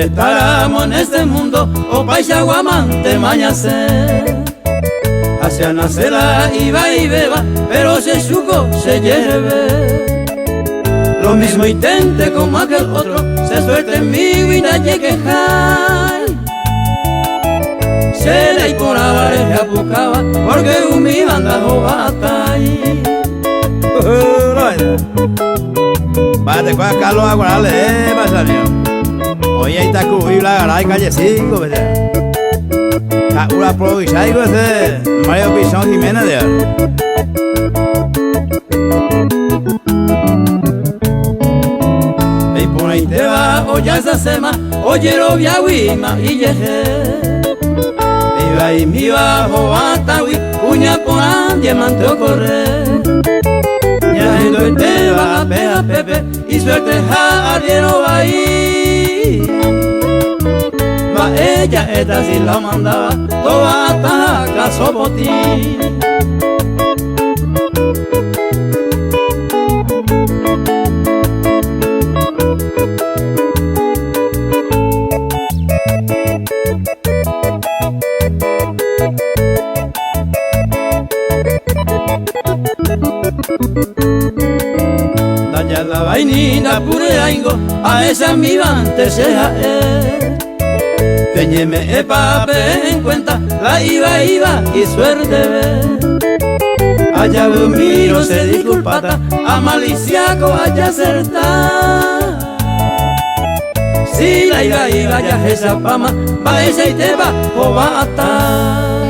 estábamos en este mundo, o paisaguamante mañase. Hacia nacer la iba y beba, pero se suco se lleve. Lo mismo intente como aquel otro, se suelte en mi vida y quejar. Se le por la vareja buscaba, porque un mi banda jovata ahí. Vate con Carlos Aguarales, pasa mío. Hoy ahí está cubierta la garay calle 5, ¿verdad? Una provisa y Mario Pisón Jiménez de ahora. Y por ahí te va, oye esa sema, oye lo viaguima y yeje. Iba y mi bajo atawi, cuña por andie manteo correr. Ya y te va a peja pepe, y suerte jardino va ahí. Ma ella esta sí la mandaba, toda hasta caso por ti. Daña la vainita pure aingo, a esa mi vante sea Teñeme el papel en cuenta, la iba y suerte ve. Allá veo miro se disculpata, a maliciaco allá acertar. Si la iba ya esa pama, va esa y te va o va a atar.